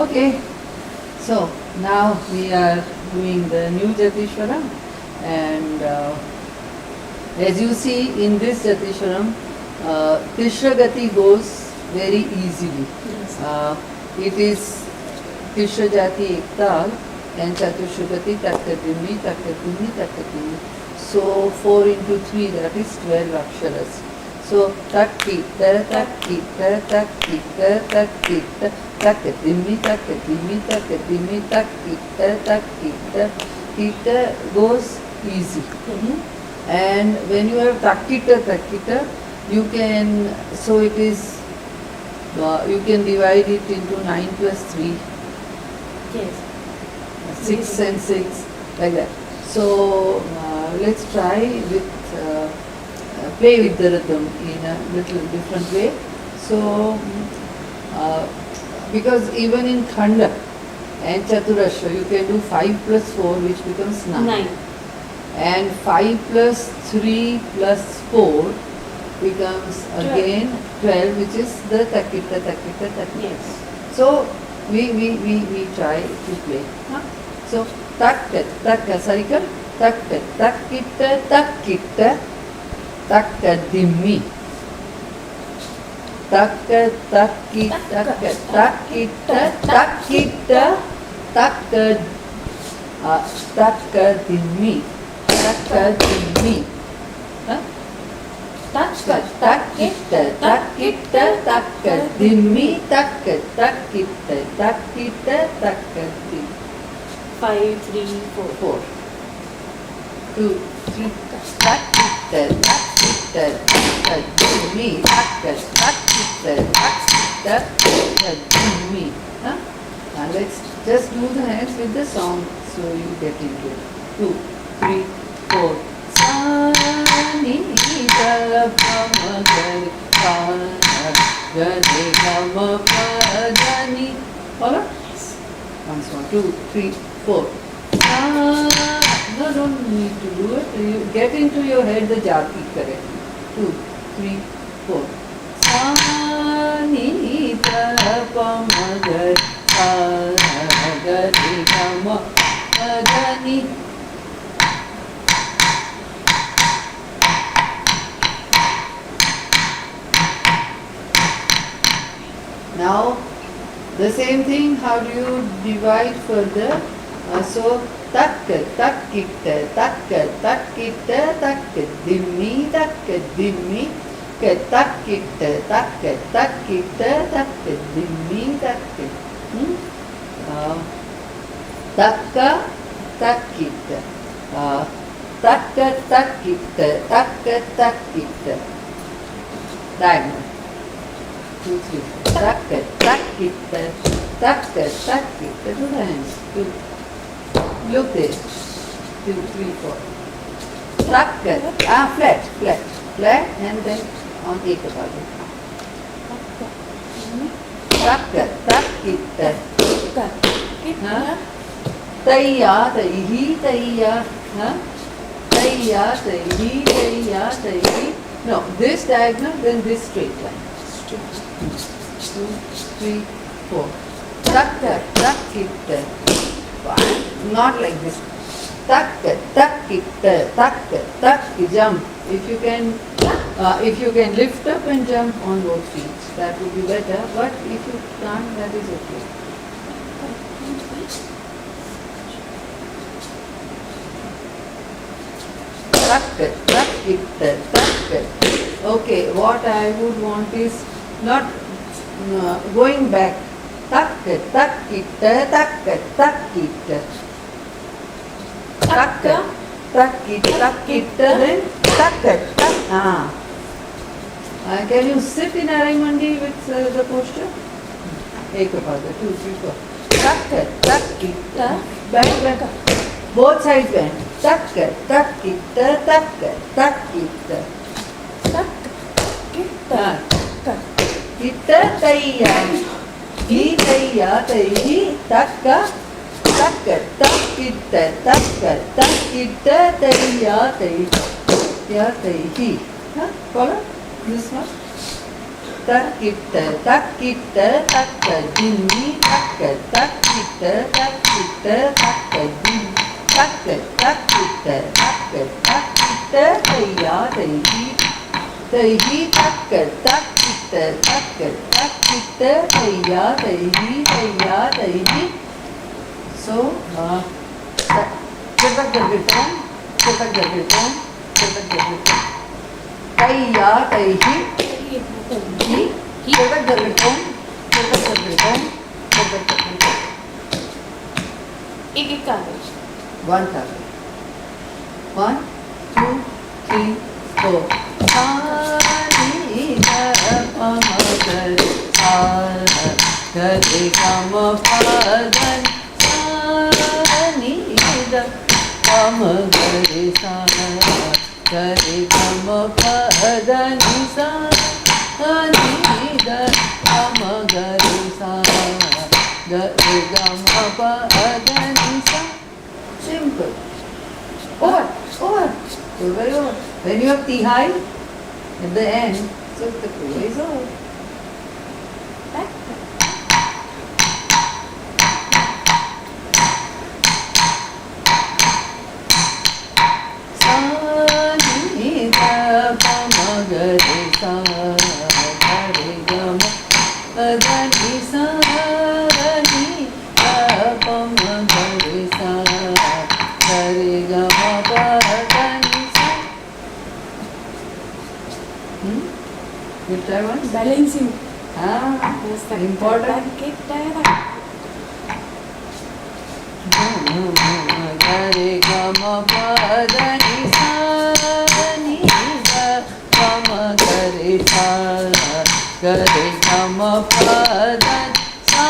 Okay, so now we are doing the new Jatishwaram, and as you see in this Jatishwaram, Tishragati goes very easily. Yes. It is Tishra Jati Ektal and Chatushragati Takkadimi, Takkadimi, Takkadimi. So 4 into 3, that is 12 Aksharas. So Takki, Takki, Takki, Takki, Takkadimi, Takkadimi, Takkadimi, Takki, Takki, Takki goes easy. And when you have Takkita, Takkita, you can, so it is, you can divide it into 9 plus 3, Yes. 6 and 6, like that. So let's try with, play with the rhythm in a little different way. So, because even in Khanda and Chaturashra, you can do 5 plus 4, which becomes 9. 9. And 5 plus 3 plus 4 becomes again 12, which is the Takkita, Takkita, Takkita. Yes. So we try to play. Huh? So Takka, Takka, Sarika, Takka, Takkita, Takkita, Takkadimi. Takka, Takki, Takka, Takkita, Takkita, Takkadimi. Takkadimi. Huh? Takka, Takkita, Takkita, Takkadimi, Takka, Takkita, Takkita, Takkadimi. 5, 3, 4. 4, 2, 3, Takkita, Takkita, Takkadimi, Takka, Takkita, Takkita, Takkadimi. Huh? Now let's just do the hands with the song so you get into it. 2, 3, 4. Sani da pa ma ga pa ga ma pa ga ni. Follow? Yes. Once more. 2, 3, 4. No, don't need to do it. You get into your head the jati correctly. 2, 3, 4. Sani da pa ma ga ma ga ni. Now, the same thing, how do you divide further? So, takka, takkita, takka, takkita, takkadimi, takkadimi, takkita, takka, takkita, takkadimi, takkadimi. Takka, takkita, takka, takkita, takka, takkita. Diagonal. 2, 3, 4. Takka, takkita, takka, takkita. Do the hands. 2. Look there. 2, 3, 4. Takka, flat, flat, flat, and then on Ekapada. Takka, takkita. Huh? Tayya, tayhi, tayya. Huh? Tayya, tayhi, tayya, tayhi. No, this diagonal, then this straight line. 2, 3, 4. Takka, takkita. Not like this. Takka, takkita, takka, takki, jump. If you can lift up and jump on both feet, that would be better. But if you can't, that is okay. Takka, takkita, takka. Okay, what I would want is not going back. Takka, takkita, takka, takkita. Takka, takkita, takkita, then takka, takka. Can you sit in Arimandi with the posture? Ekapada, 2, 3, 4. Takka, takkita. Bend, bend. Both sides bend. Takka, takkita, takka, takkita. Kita tayya, hi tayya, tayhi, takka, takka, takkita, takka, takkita, tayya, tayya, tayhi. Follow this one? Takkita, takkita, takka, dimmi, takka, तैहि तक कित तैया तैहि so cetak gergetan तैया तैहि ही cetak gergetan एक एक कागज one target 1 2 3 4 sa ni da pa ma ga re sa ga re ga ma pa da sa ni da pa ma ga re sa ga re ga ma pa da ni sa ni da pa ma ga re sa ga re ga ma pa da ni sa. Simple. Over. So very over. When you have Tihai at the end, so the Puja is over. back Sa ni da pa ma ga re sa ga re ga ma pa da ni sa ni da pa ma ga re sa ga re ga ma pa da ni sa. You try once? balancing Important. Ga re ga ma pa da ni sa ni da pa ma ga re sa ga re ga ma pa da sa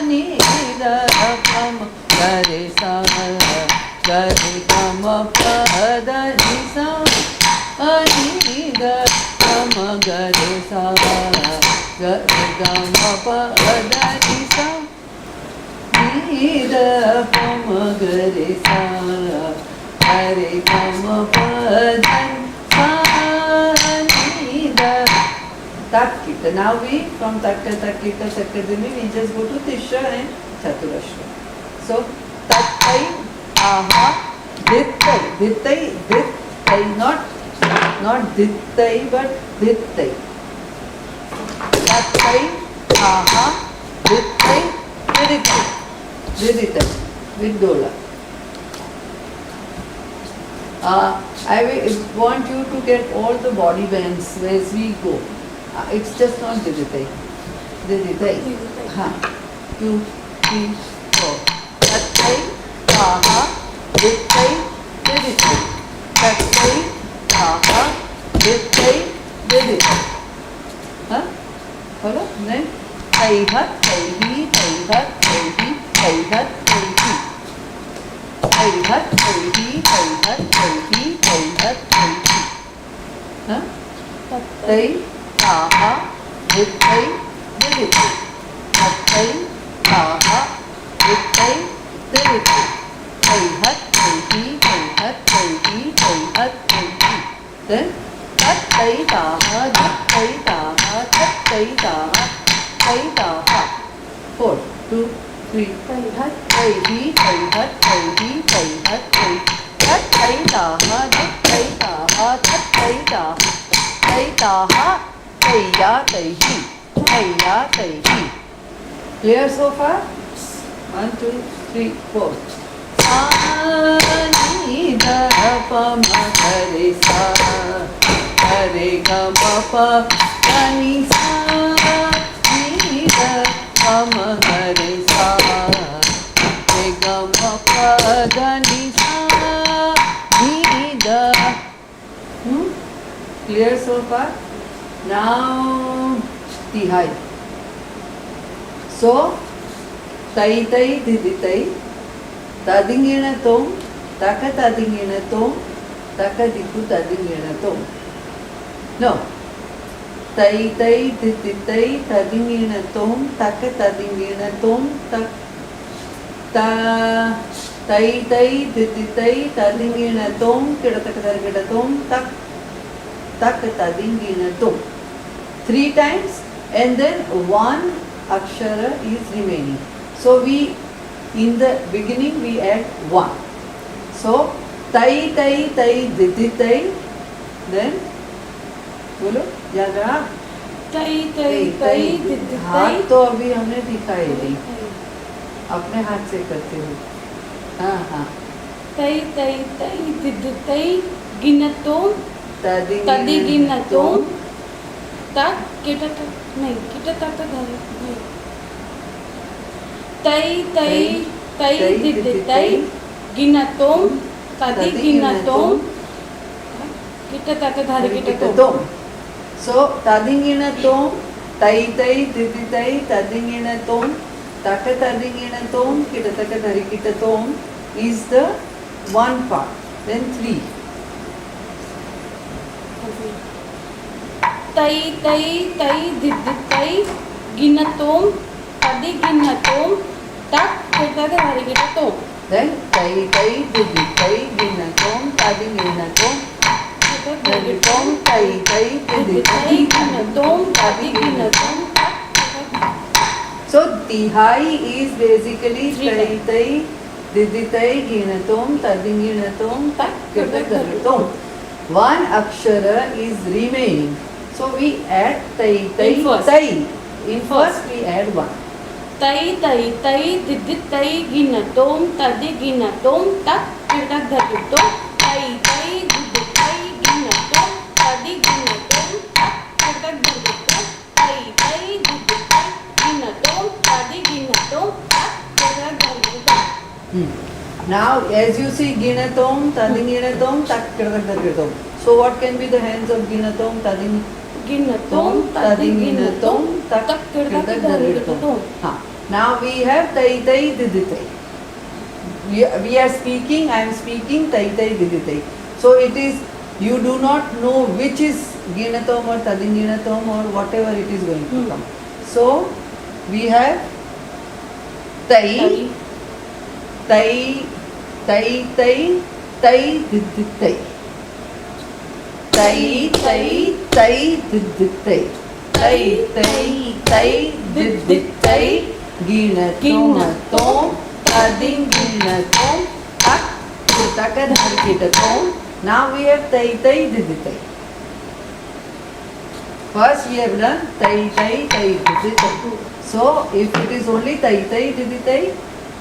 ni da pa ma ga re sa ga re ga ma pa da ni sa ni da pa ma ga re sa ga re ga ma pa da ni sa ni da pa ma ga re sa ga re ga ma pa da sa ni da. Takkita. Now we from takka takkita takkadimi we just go to Tishra and Chaturashra. So tattai aha dittai not dittai but dittai. Tattai aha dittai viditai with dola. I want you to get all the body bends as we go. It's just not diditai. Ha. 2, 3, 4. Tattai aha dittai viditai. Tattai aha dittai viditai. Huh? Follow? Then taihat taihi taihat taihi taihat taihi. Taihat taihi taihat taihi taihat taihi. Huh? Tai aha dittai viditai. Tattai aha dittai viditai. Taihat taihi taihat taihi taihat taihi. Then tattai aha dittai aha tattai aha tai aha. 4, 2, 3. taihat तैहि तैहत् तैहि तैहत् तैहि तत्तैताः दित्तैताः तत्तैताः तैताः तैया तैहि तैया तैहि. Clear so far? 1, 2, 3, 4. सा नि ध प म ग रे सा ग रे ग म प ध नि सा नि ध प म ग रे सा रे ग म प ध नि सा नि ध. Clear so far? Now Tihai. So tai tai didi tai tadingena tom taka tadingena tom taka diku tadingena tom. No. Tai tai didi tai tadingena tom taka tadingena tom tak ta tai tai didi tai tadingena tom kidata kadar tom tak tak tadingena tom. 3 times and then 1 akshara is remaining. So we in the beginning we add 1. So tai tai tai didi tai, then बोलो याद रहा? तई तई तई दिद हाथ तई तो अभी हमने दिखाई नहीं, अपने हाथ से करते हो। हाँ हाँ। तई तई तई दिद तई गिनतोम तदि तदिगिनतोम गिनतोम तक किट तक नहीं किट तक धरे नहीं तई तई तई दिद तई गिनतोम तदि गिनतोम किट तक धरे गिनतोम. So tadinginatom, tai tai didi tai tadinginatom, taka tadinginatom, kitataka dharikitatom is the one part. Then three. तई तई तई दिद तई गिनतोम तदि गिनतोम तक किट तक धरे गिनतोम. Then tai tai didi tai ginatom, tadinginatom, dharikitatom, tai tai didi tai गिनतोम तदि गिनतोम तक. So tihai is basically Three tai tai diditai ginatom tadinginatom tak kirtadaritom. One akshara is remaining. So we add tai tai In first. tai. In first we add one. तई तई तई दिद तई गिनतोम तदि गिनतोम तक kit तक धरितोम. तई तई दिद तई गिनतोम तदि गिनतोम तक किट तक धरितोम. तई तई दिद तई गिनतोम तदि गिनतोम तक किट तक धरितोम. Now as you see ginatom tadinginatom tak kirtadaritom. So what can be the hands of ginatom tading? गिनतोम तदि गिनतोम तक किट तक धरितोम. हाँ. Now we have tai tai diditai. We are speaking, I am speaking tai tai diditai. So it is, you do not know which is ginatom or tadinginatom or whatever it is going to come. So we have tai, tai, tai, tai, tai diditai. Tai tai tai diditai. Tai tai tai diditai. Ginatom, tadinginatom, tak kirtaka dharikitatom. Now we have tai tai diditai. First we have learned tai tai tai diditai. So if it is only tai tai diditai,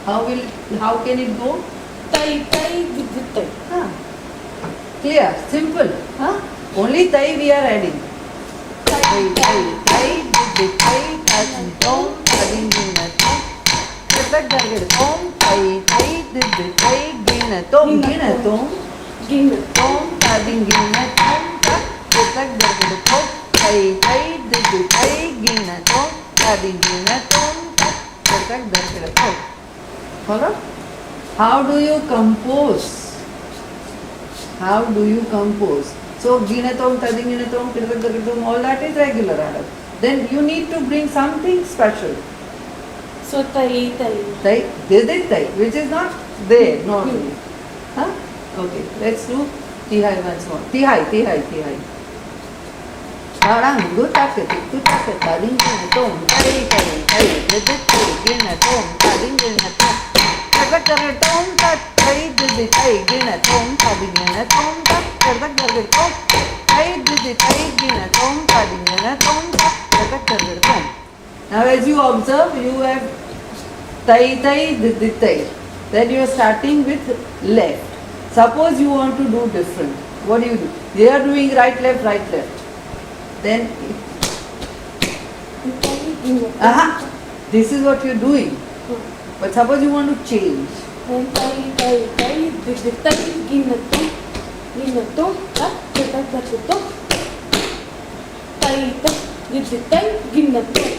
how can it go? तई तई दिद तई. Huh? Clear, simple. Huh? Only tai we are adding. Tai tai tai diditai tadinginatom tadinginatom. Kirtadaritom tai tai diditai ginatom ginatom गिनतोम tadinginatom tak kirtadaritom tai tai diditai ginatom tadinginatom tak kirtadaritom. Follow? How do you compose? How do you compose? So ginatom tadinginatom kirtadaritom, all that is regular order. Then you need to bring something special. सो तई तई Tai, diditai, which is not there normally. Huh? Okay, let's do tihai once more. Tihai, tihai, tihai. Tarang, dutakati, tadinginatom, tai tai tai, diditai, ginatom, tadinginatom. Kirtadaritom tai diditai, ginatom, tadinginatom, kirtadaritom. Tai diditai, ginatom, tadinginatom, kirtadaritom. Now as you observe, you have tai tai diditai. Then you are starting with left. Suppose you want to do different. What do? They are doing right left right left. Then aha, this is what you are doing. But suppose you want to change. तई तई तई दिद तई गिनतोम गिनतोम तक kit तक धरितोम. तई तई दिद तई गिनतोम.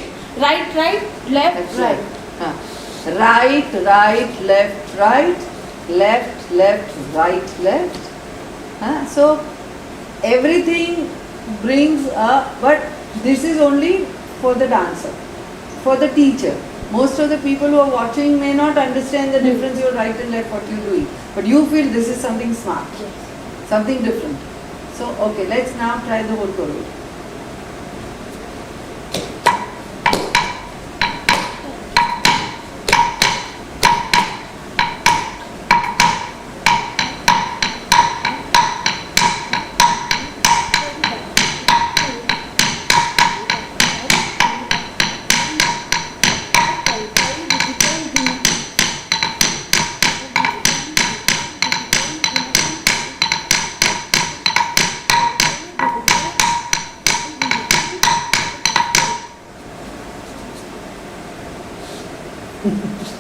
Right right left Right. Right. Right, right, left, right, left, left, right, left. So everything brings but this is only for the dancer, for the teacher. Most of the people who are watching may not understand the difference your right and left, what you're doing. But you feel this is something smart, something different. So, okay, let's now try the whole chorus.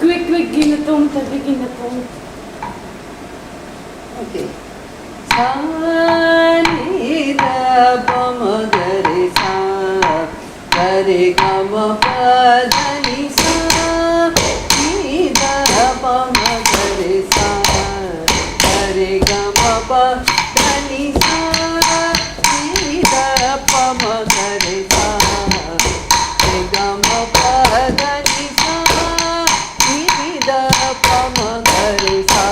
Quick, quick, ginatum, tadi ginatum. Okay. Sa ni da pa ma ga re sa ga re ga ma pa da ni sa ni da pa ma ga re sa ga re ga ma pa da ni sa ni da pa ma ga re sa re ga ma pa da ni sa ni da pa ma ga re sa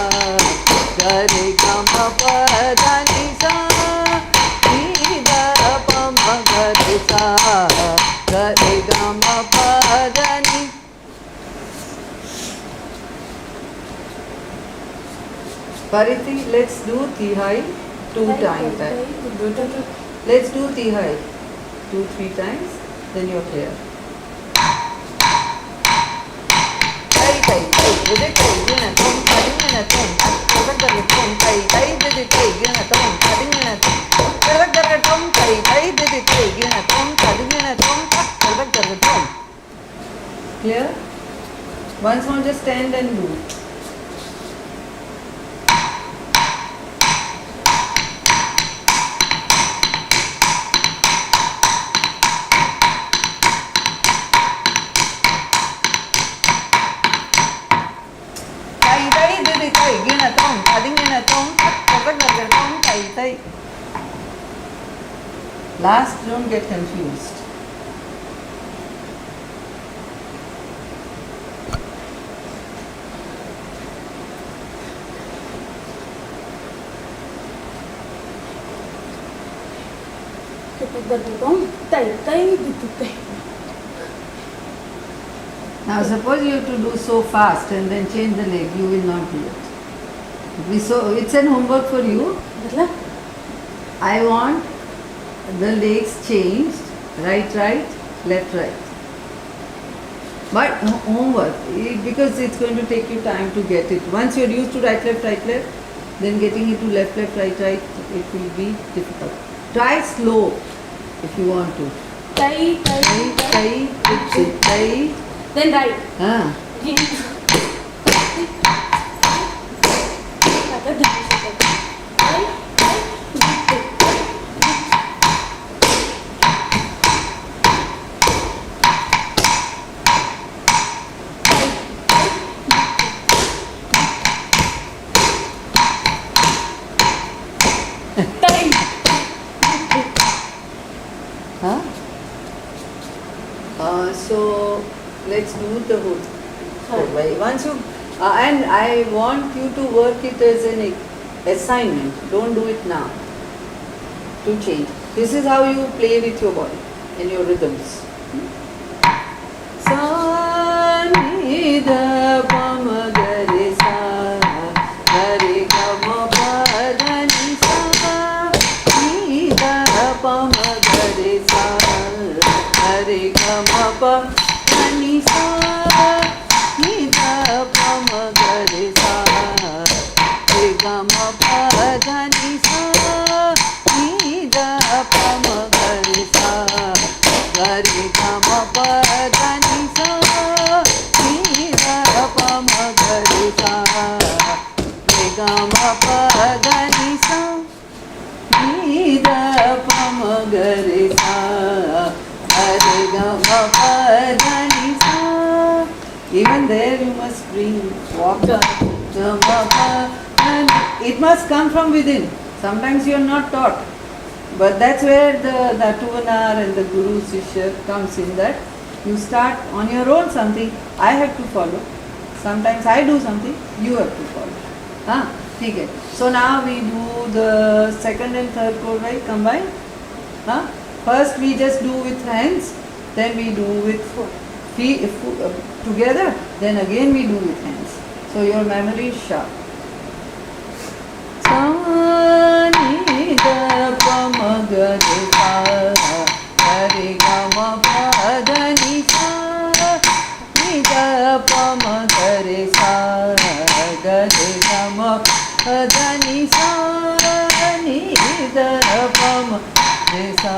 ga re ga ma pa da ni sa ni da pa ma ga re sa ga re ga ma pa da ni. Pariti, let's do Tihai 2 times. Let's do Tihai 2-3 times, then you're clear. Tai tai tai, dede tai gina tom, kadingina tom, kadagdaga tom, tai tai dede tai gina tom, kadingina tom, kadagdaga tom, tai tai dede tai gina tom, kadingina tom, kadagdaga tom. Clear? Once more, just stand and do. Last, don't get confused. Now suppose you have to do so fast and then change the leg, you will not do it. So it's an homework for you. I want the legs changed, right, left, right. But homework, because it's going to take you time to get it. Once you're used to right, left, then getting it to left, right, it will be difficult. Try slow if you want to. Tai. Then right. So let's do the whole. Once you and I want you to work it as an assignment. Don't do it now. To change. This is how you play with your body and your rhythms. Sa ni da pa ma ga re sa ga re ga ma pa da ni sa ni da pa ma ga re sa ga re ga ma pa da ni sa ni da pa ma ga re sa re ga ma pa da ni sa ni da pa ma ga re sa ga re ga ma pa da ni sa ni da pa ma ga re sa re ga ma pa da ni sa ni da pa ma ga re sa re ga ma pa da ni sa. Even there you must bring water. And it must come from within. Sometimes you are not taught. But that's where the Tuvanar and the Guru Sishya comes in, that you start on your own something. I have to follow. Sometimes I do something, you have to follow. Okay. So now we do the second and third chord, right? Combine. First we just do with hands, then we do with feet together, then again we do with hands. So your memory is sharp. Sa ni da pa ma ga re sa re ga ma pa da ni sa ni da pa ma ga re sa ga re ga ma pa da ni sa ni da pa ma re sa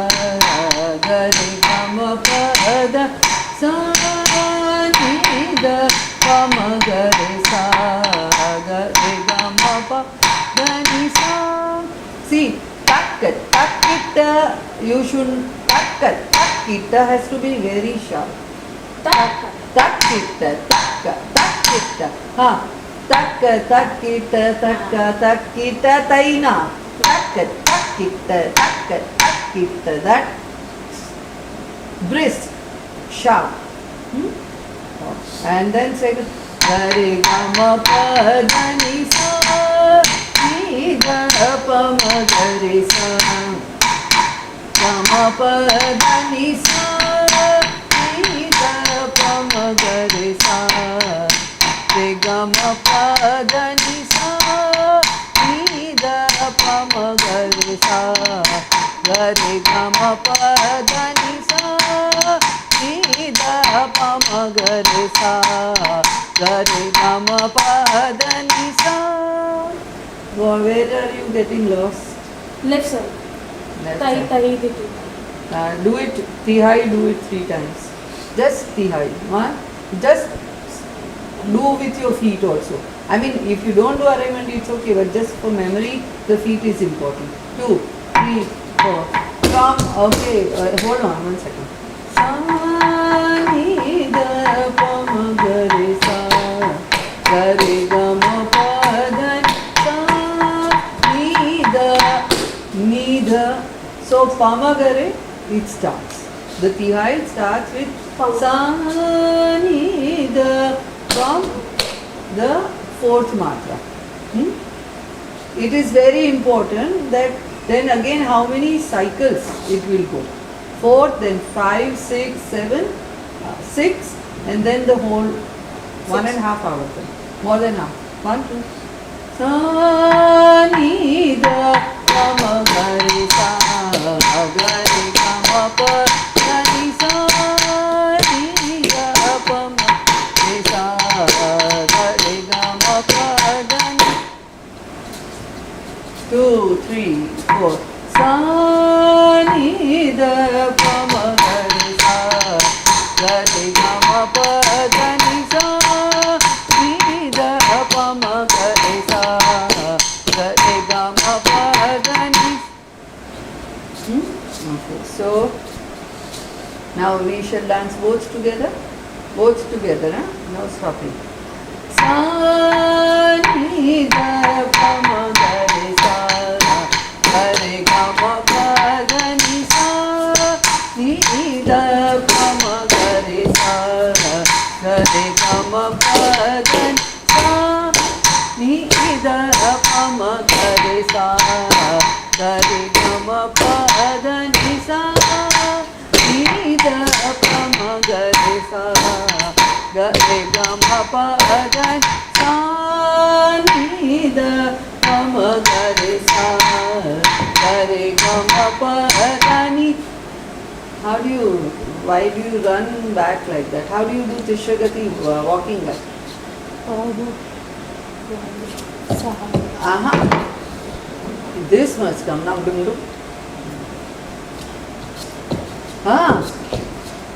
ga re ga ma pa da sa ni da pa ma ga re sa ga re ga ma pa da ni sa. See, takita, you should takita has to be very sharp. Takita, ha, takita, taina, takita, that brisk, sharp. And then second, Gare Gama Pa Da Ni Sa, Ni Da Pa Ma Gare Sa, Gama Pa Da Ni Sa, Ni Da Pa Ma Gare Sa, Re Gama Pa Da Ni Sa, Ni Da Pa Ma Gare Sa, Gare Gama Pa Da Ni Sa, Ni Da Pa Ma Gare Sa, Gare Gama Pa Da Ni Sa. Where are you getting lost? Left side. Left Tai side. tai diti. Do it tihai, do it 3 times. Just tihai. One. Just do with your feet also. I mean, if you don't do arrangement, it's okay, but just for memory, the feet is important. 2, 3, 4. From, okay, hold on 1 second. Sa, ni, da, pa, ma, ga, re, sa. Ga, re, ga, ma, pa, da, sa. Ni, da. So, pa, ma, ga, re, it starts. The tihai starts with sa, ni, da, from the 4th matra. It is very important that then again how many cycles it will go. 4th, then 5, 6, 7, 6, and then the whole 1.5 hours. More than half. 1, 2. Sa, ni, da, pa, ma, ga, re, sa, ga, re, ga, ma, pa, da, ni, sa, ni, da, pa, ma, re, sa, ga, re, ga, ma, pa, da, ni. 2, 3, 4. Sa, ni, da, pa, ma, ga, re, sa, ga, re, ga, ma, pa, da, ni, sa, ni, da, pa, ma, ga, re, sa, ga, re, ga, ma, pa, da, ni. Okay, so now we shall dance both together. Both together, huh? No stopping. Sa, ni, da, pa, ma, ga, re, sa, ga, re, ga, ma, pa, da, ni, sa, ni, da, pa, ma, ga, re, sa, ga, re, ga, ma, pa, da, ni, sa, ni, da, pa, ma, ga, re, sa, ga, re, ga, ma, pa, da, ni, sa, ni, da, pa, ma, ga, re, sa, ga, re, ga, ma, pa, da, sa, ni, da, pa, ma, ga, re, sa, ga, re, ga, ma, pa, da, ni. How do you, why do you run back like that? How do you do Tishragati walking back? Aha. This must come now. Dum dum.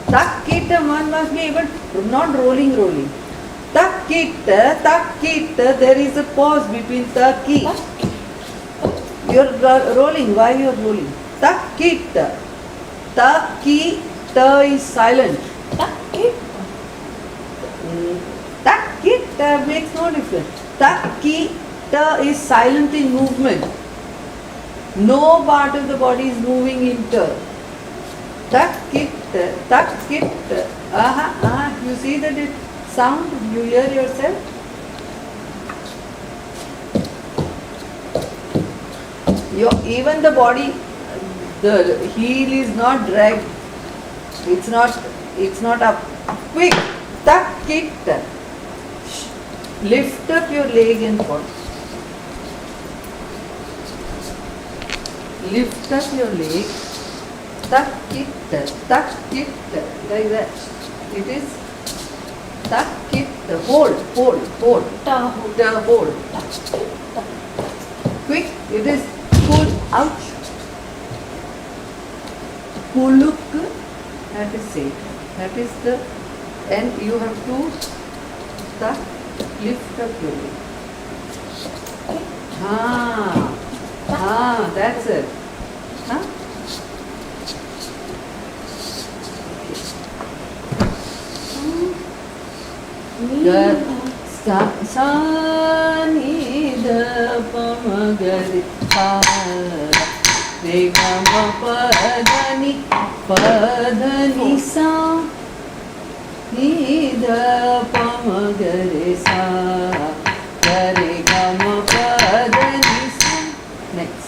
Takita, one must be able, not rolling. Takita, there is a pause between taki. You're rolling. Why you're rolling? Takita. Takita is silent. Takita makes no difference. Takita is silent in movement. No part of the body is moving in turn. Takita. You see that it sound? You hear yourself? Even the body, the heel is not dragged. It's not up. Quick. Takita. Lift up your leg and fall. Lift up your leg. Takita. Like that. It is takita. Hold. The hold. Quick. It is pull. Ouch. Puluk. That is safe. That is the, and you have to tak. lift up your leg. That's it. Huh? Good. Sa ni da pa ma ga re sa re ga ma pa da ni sa ni da pa ma ga re sa re ga ma pa da ni sa. Next.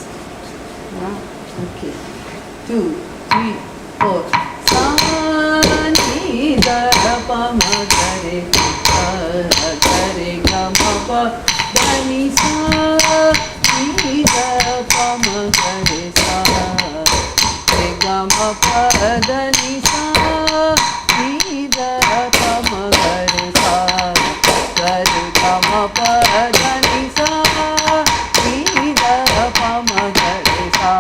Okay. 2, 3, 4. Sa ni da pa ma ga re re ga ma pa da ni sa ni da pa ma ga re sa re ga ma pa da ni sa ni da pa ma ga re sa re ga ma pa da ni sa ni da pa ma ga re sa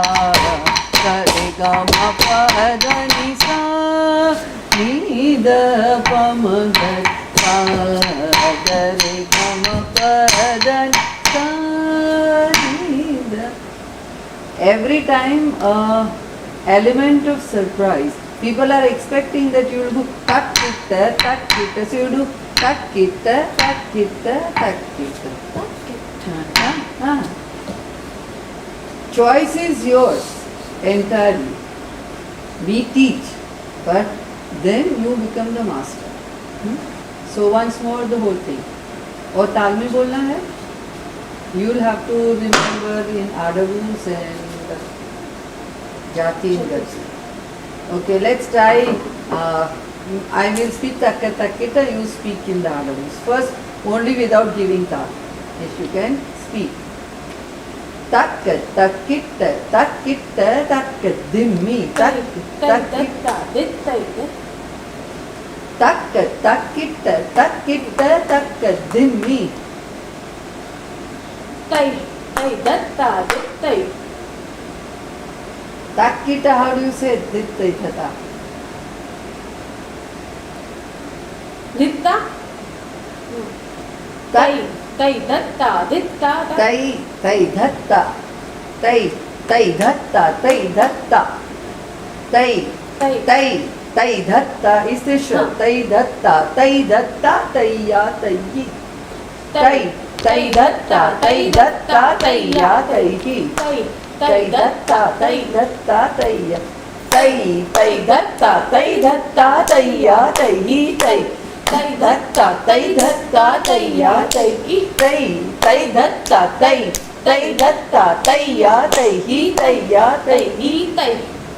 re ga ma pa da ni sa ni da pa ma ga re sa re ga ma pa da ni sa ni da. Every time element of surprise, people are expecting that you will do tat kitta, so you do tat kitta, tat kitta, tat kitta. Choice is yours entirely. We teach, but then you become the master. So once more the whole thing. और ताल में बोलना है. You will have to remember in Adavus and Jati and Gati. Okay, let's try. I will speak takka takkita, you speak in the Adavus. First, only without giving tal. If you can speak. Takka takkita, takkita, takka dimmi, takka takkita, takka takkita, takkita, takka dimmi. Tai, tai, datta, dittai. Takkita, how do you say dittai thata? Ditta? Tai, tai, datta, ditta. Tai, tai dhatta, tai, tai dhatta, tai dhatta, tai, tai, tai dhatta. Is this sure? Tai dhatta, tai dhatta, tai ya, tai hi. Tai, tai dhatta, tai dhatta, tai ya, tai hi. Tai dhatta, tai dhatta, tai ya. Tai, tai dhatta, tai dhatta, tai ya, tai hi. Tai, tai dhatta, tai dhatta, tai ya, tai hi. Tai, tai dhatta, tai, tai dhatta, tai ya, tai hi. Tai ya, tai hi. Tai,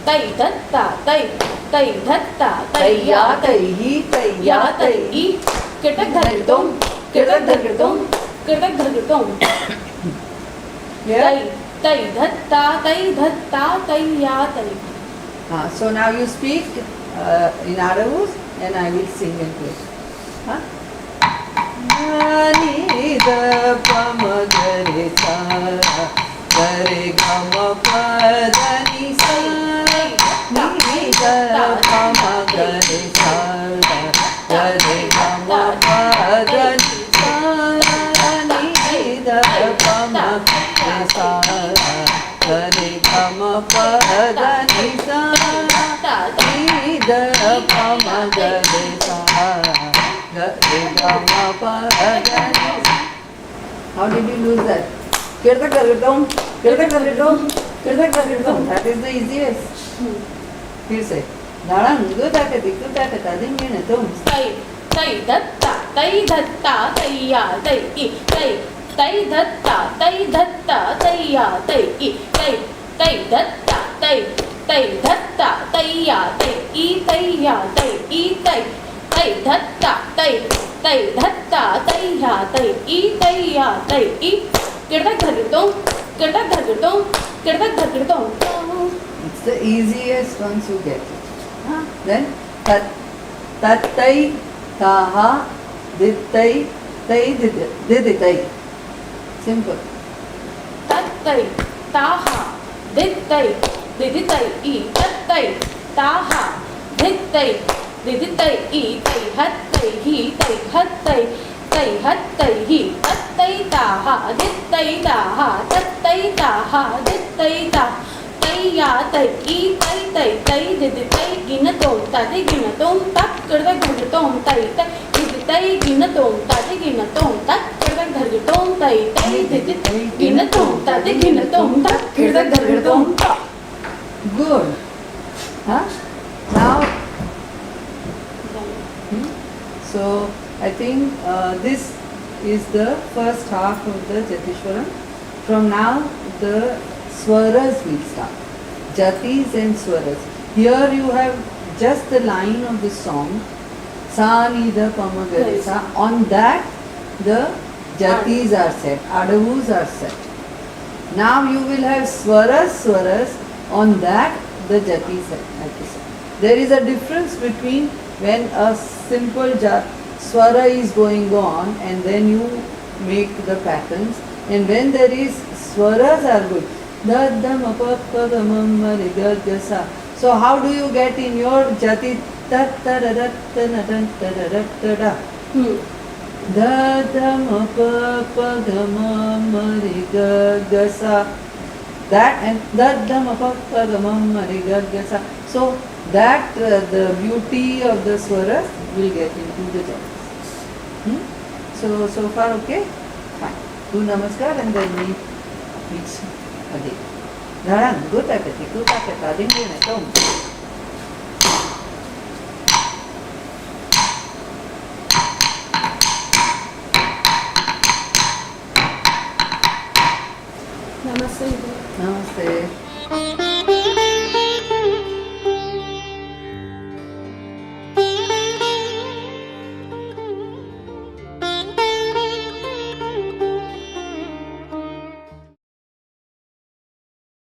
tai, datta, tai, tai, datta, tai ya, tai hi. Tai ya, tai hi. Kitak dharitum, kitak dharitum, kitak dharitum. Tai, tai, datta, tai, datta, tai ya, tai. So now you speak in Adavus and I will sing and play. Ni da pa ma ga re sa re ga ma pa da ni sa ni da pa ma ga re sa re ga ma pa da ni sa ni da pa ma ga re sa re ga ma pa da ni sa ni da pa ma ga re sa. How did you lose that? Kirtak Gargatam, Kirtak Gargatam, Kirtak Gargatam. That is the easiest. Here say, Narangu Takati, Takatadingatum. Tai, tai, datta, tai, datta, tai ya, tai i. Tai, tai, datta, tai, datta, tai ya, tai i. Tai, tai, datta, tai, tai, datta, tai ya, tai i, tai ya, tai i, tai. Tai dhatta, tai, tai dhatta, tai ya, tai i, tai ya, tai i. Kirtak dharitum, kirtak dharitum, kirtak dharitum. It's the easiest once you get it. Then tat, tattai, taha, dittai, tai, diditai. Simple. Tattai, taha, dittai, diditai i. Tattai, taha, dittai, diditai i. Tai hattai hi, tai hattai, हत्तैः तत्तैताः दित्तैताः तत्तैताः दित्तैता तैया तैकी तै तै तै दिदितै गिनतों तदि गिनतों तत् कृत घटतों तै तै दिदितै गिनतों तदि गिनतों तत् कृत घटतों तै तै दिदितै गिनतों तदि गिनतों तत् कृत घटतों ता. Good. Huh? Now, so I think this is the first half of the Jatishwaram. From now, the swaras will start. Jatis and swaras. Here you have just the line of the song. Sa ni da pama ga re sa. On that, the jatis are set. Adavus are set. Now you will have swaras. On that, the jatis are set. There is a difference between when a simple swara is going on and then you make the patterns, and when there is swaras are going da da ma pa pa ga ma ma re ga ga sa. So how do you get in your jati ta ta da da ta na da da da da da da da da ma pa pa ga ma ma re ga ga sa. That and da da ma pa pa ga ma ma re ga ga sa. So that the beauty of the swaras will get into the jatis. So far okay? Fine. Do namaskar and then we meet again. Dharan, good appetit, good appetit. Ding tom. Namaste. Namaste.